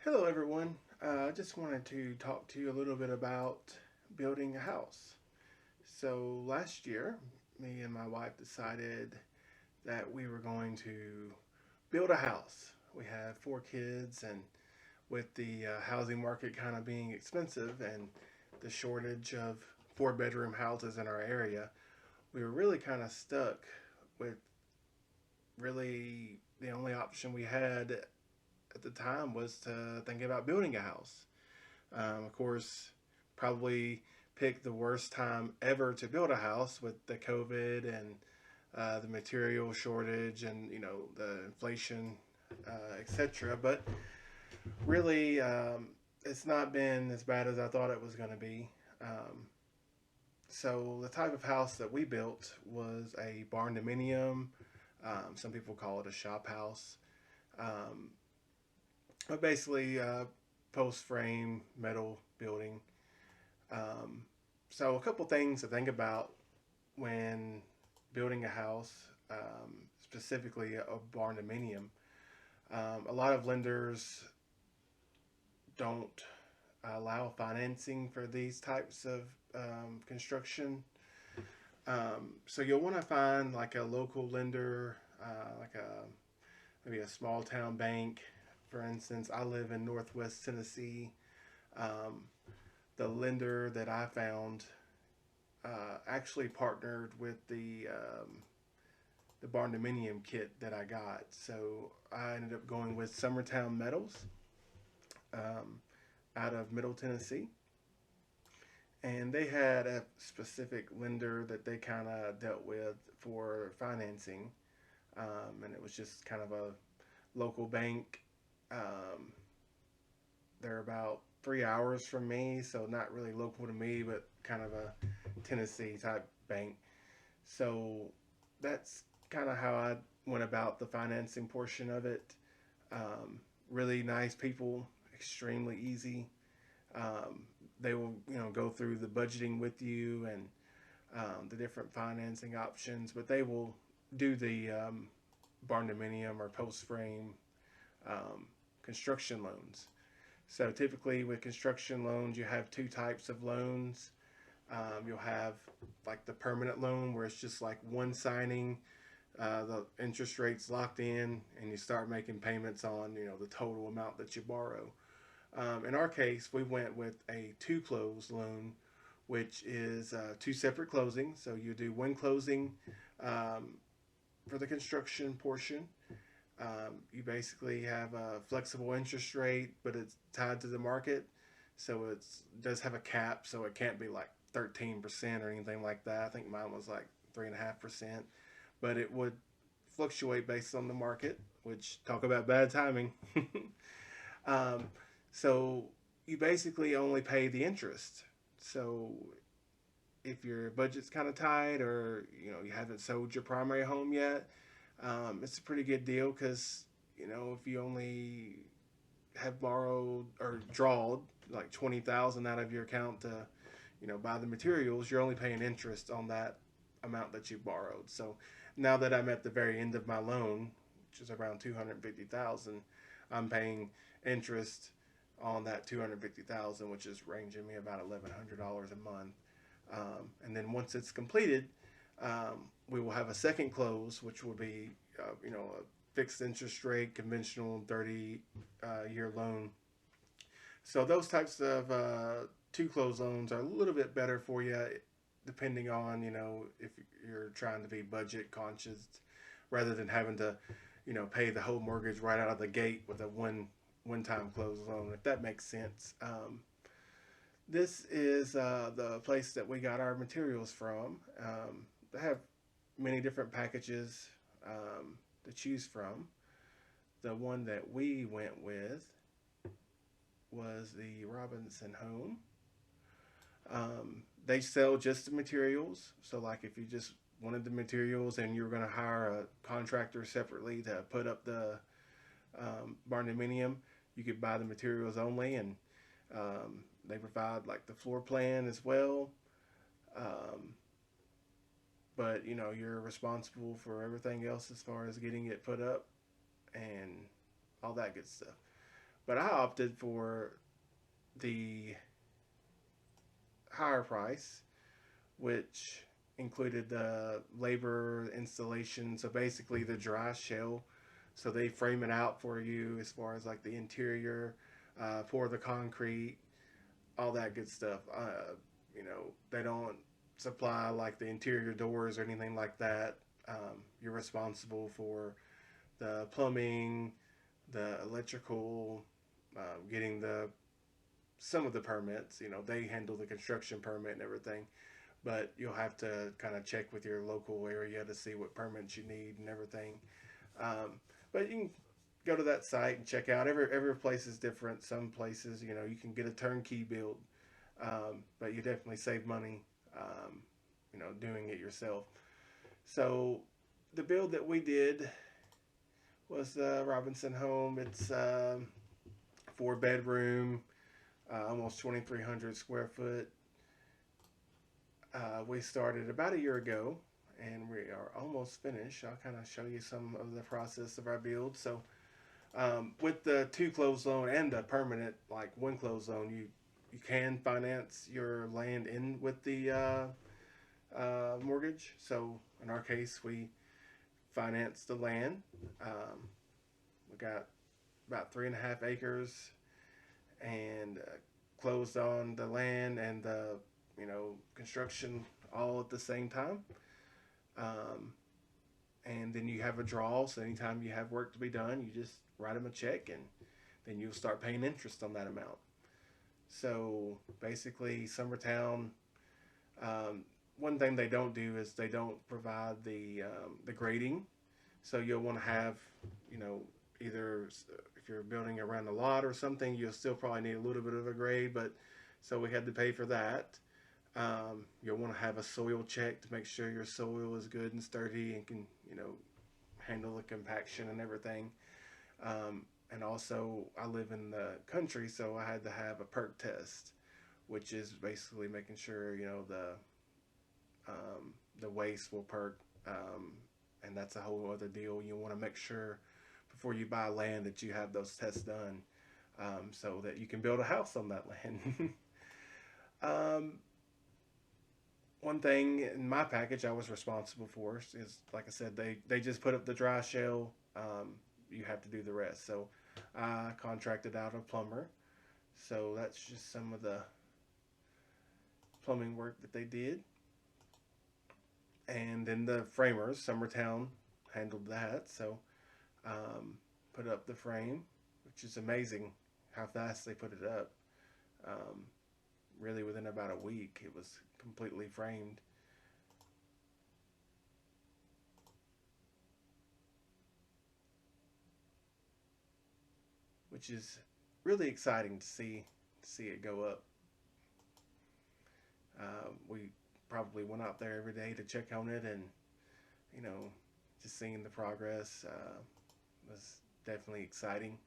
Hello, everyone. I just wanted to talk to you a little bit about building a house. So, last year, me and my wife decided that we were going to build a house. We have four kids, and with the housing market kind of being expensive and the shortage of four-bedroom houses in our area, we were really kind of stuck with really the only option we had at the time was to think about building a house. Of course, probably picked the worst time ever to build a house with the COVID and the material shortage and the inflation, etc. But really, it's not been as bad as I thought it was going to be. Um, so the type of house that we built was a barndominium. Some people call it a shop house. Um, but basically, post frame metal building. Um, so a couple things to think about when building a house, specifically a barndominium. A lot of lenders don't allow financing for these types of construction. So you'll want to find like a local lender, like maybe a small town bank. For instance, I live in Northwest Tennessee. Um, the lender that I found actually partnered with the Barndominium kit that I got. So I ended up going with Summertown Metals um, out of Middle Tennessee, and they had a specific lender that they kind of dealt with for financing, and it was just kind of a local bank. Um, they're about 3 hours from me, so not really local to me, but kind of a Tennessee type bank. So that's kind of how I went about the financing portion of it. Um, really nice people, extremely easy. Um, they will, go through the budgeting with you and the different financing options, but they will do the barndominium or post frame um, construction loans. So typically with construction loans, you have two types of loans. You'll have like the permanent loan where it's just like one signing, the interest rate's locked in, and you start making payments on the total amount that you borrow. In our case, we went with a two close loan, which is two separate closings. So you do one closing um, for the construction portion. You basically have a flexible interest rate, but it's tied to the market. So it does have a cap, so it can't be like 13% or anything like that. I think mine was like 3.5%, but it would fluctuate based on the market, which talk about bad timing. um, so you basically only pay the interest. So if your budget's kind of tight or you haven't sold your primary home yet, it's a pretty good deal because if you only have borrowed or drawed like 20,000 out of your account to buy the materials, you're only paying interest on that amount that you borrowed. So now that I'm at the very end of my loan, which is around 250,000, I'm paying interest on that 250,000, which is ranging me about $1,100 a month. And then once it's completed, we will have a second close, which will be a fixed interest rate, conventional 30-year loan. So those types of two close loans are a little bit better for you, depending on if you're trying to be budget conscious, rather than having to pay the whole mortgage right out of the gate with a one time close loan. If that makes sense. This is the place that we got our materials from. They have many different packages to choose from. The one that we went with was the Robinson Home. They sell just the materials. So, like, if you just wanted the materials and you were going to hire a contractor separately to put up the barndominium, you could buy the materials only, and they provide like the floor plan as well. Um, but you're responsible for everything else as far as getting it put up and all that good stuff. But I opted for the higher price, which included the labor installation. So basically, the dry shell. So they frame it out for you as far as like the interior, pour the concrete, all that good stuff. They don't supply like the interior doors or anything like that. You're responsible for the plumbing, the electrical, getting the some of the permits. They handle the construction permit and everything, but you'll have to kind of check with your local area to see what permits you need and everything. But you can go to that site and check out. Every place is different. Some places, you can get a turnkey build, but you definitely save money, doing it yourself. So the build that we did was the Robinson home. It's 4 bedroom, almost 2,300 square foot. We started about a year ago, and we are almost finished. I'll kind of show you some of the process of our build. So, with the two closed loan and the permanent, like one closed loan, you can finance your land in with the mortgage. So, in our case, we financed the land. We got about 3.5 acres and closed on the land and the construction all at the same time. Um, and then you have a draw. So anytime you have work to be done, you just write them a check, and then you'll start paying interest on that amount. So basically, Summertown. Um, One thing they don't do is they don't provide the grading. So you'll want to have, you know, either if you're building around a lot or something, you'll still probably need a little bit of a grade. But so we had to pay for that. You'll want to have a soil check to make sure your soil is good and sturdy and can, handle the compaction and everything. And also, I live in the country, so I had to have a perk test, which is basically making sure the waste will perk, and that's a whole other deal. You want to make sure before you buy land that you have those tests done, so that you can build a house on that land. um, One thing in my package I was responsible for is, like I said, they just put up the dry shell. You have to do the rest. So I contracted out a plumber. So that's just some of the plumbing work that they did. And then the framers, Summertown, handled that. So put up the frame, which is amazing how fast they put it up. Um, Really, within about a week, it was completely framed. Which is really exciting to see it go up. We probably went out there every day to check on it, and you know, just seeing the progress was definitely exciting.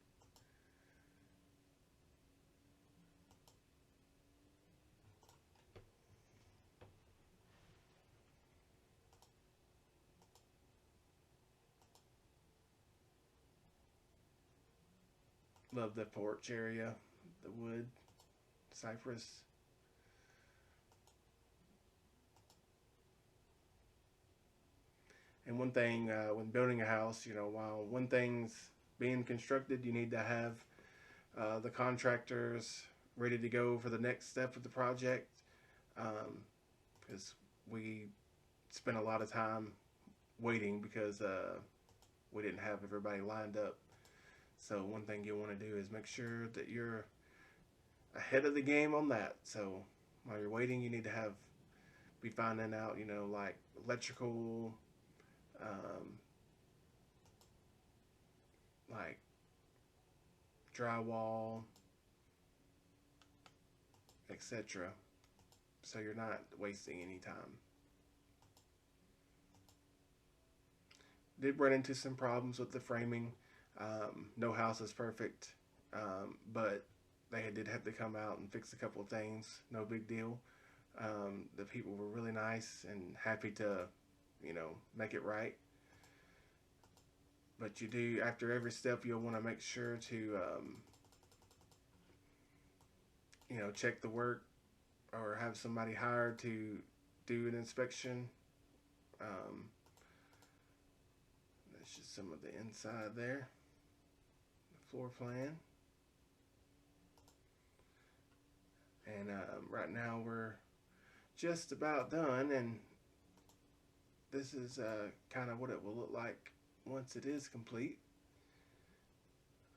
Love the porch area, the wood, cypress. And one thing when building a house, while one thing's being constructed, you need to have the contractors ready to go for the next step of the project, because we spent a lot of time waiting because we didn't have everybody lined up. So one thing you want to do is make sure that you're ahead of the game on that. So while you're waiting, you need to be finding out, like electrical, um, like drywall, etc. So you're not wasting any time. Did run into some problems with the framing. No house is perfect, but they did have to come out and fix a couple of things. No big deal. The people were really nice and happy to, make it right. But you do, after every step, you'll want to make sure to check the work or have somebody hired to do an inspection. Um, that's just some of the inside there, the floor plan. And right now we're just about done, and this is kind of what it will look like once it is complete.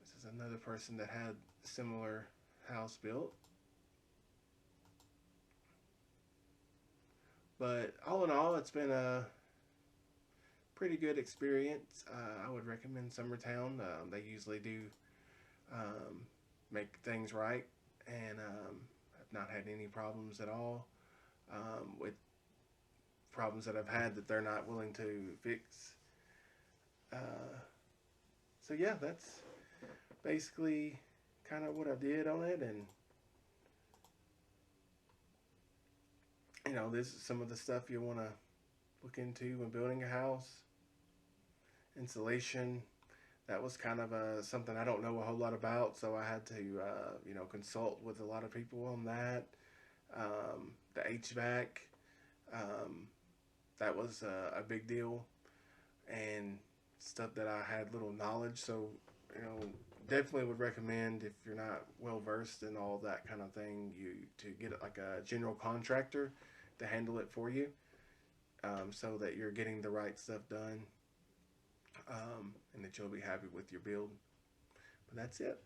This is another person that had a similar house built. But all in all, it's been a pretty good experience. I would recommend Summertown. They usually do um, make things right, and I've not had any problems at all with problems that I've had that they're not willing to fix. Uh, so yeah, that's basically kind of what I did on it, and this is some of the stuff you want to look into when building a house. Insulation, that was kind of something I don't know a whole lot about, so I had to consult with a lot of people on that. The HVAC, um, that was a big deal, and stuff that I had little knowledge. So definitely would recommend, if you're not well versed in all that kind of thing, you to get like a general contractor to handle it for you, so that you're getting the right stuff done, and that you'll be happy with your build. But that's it.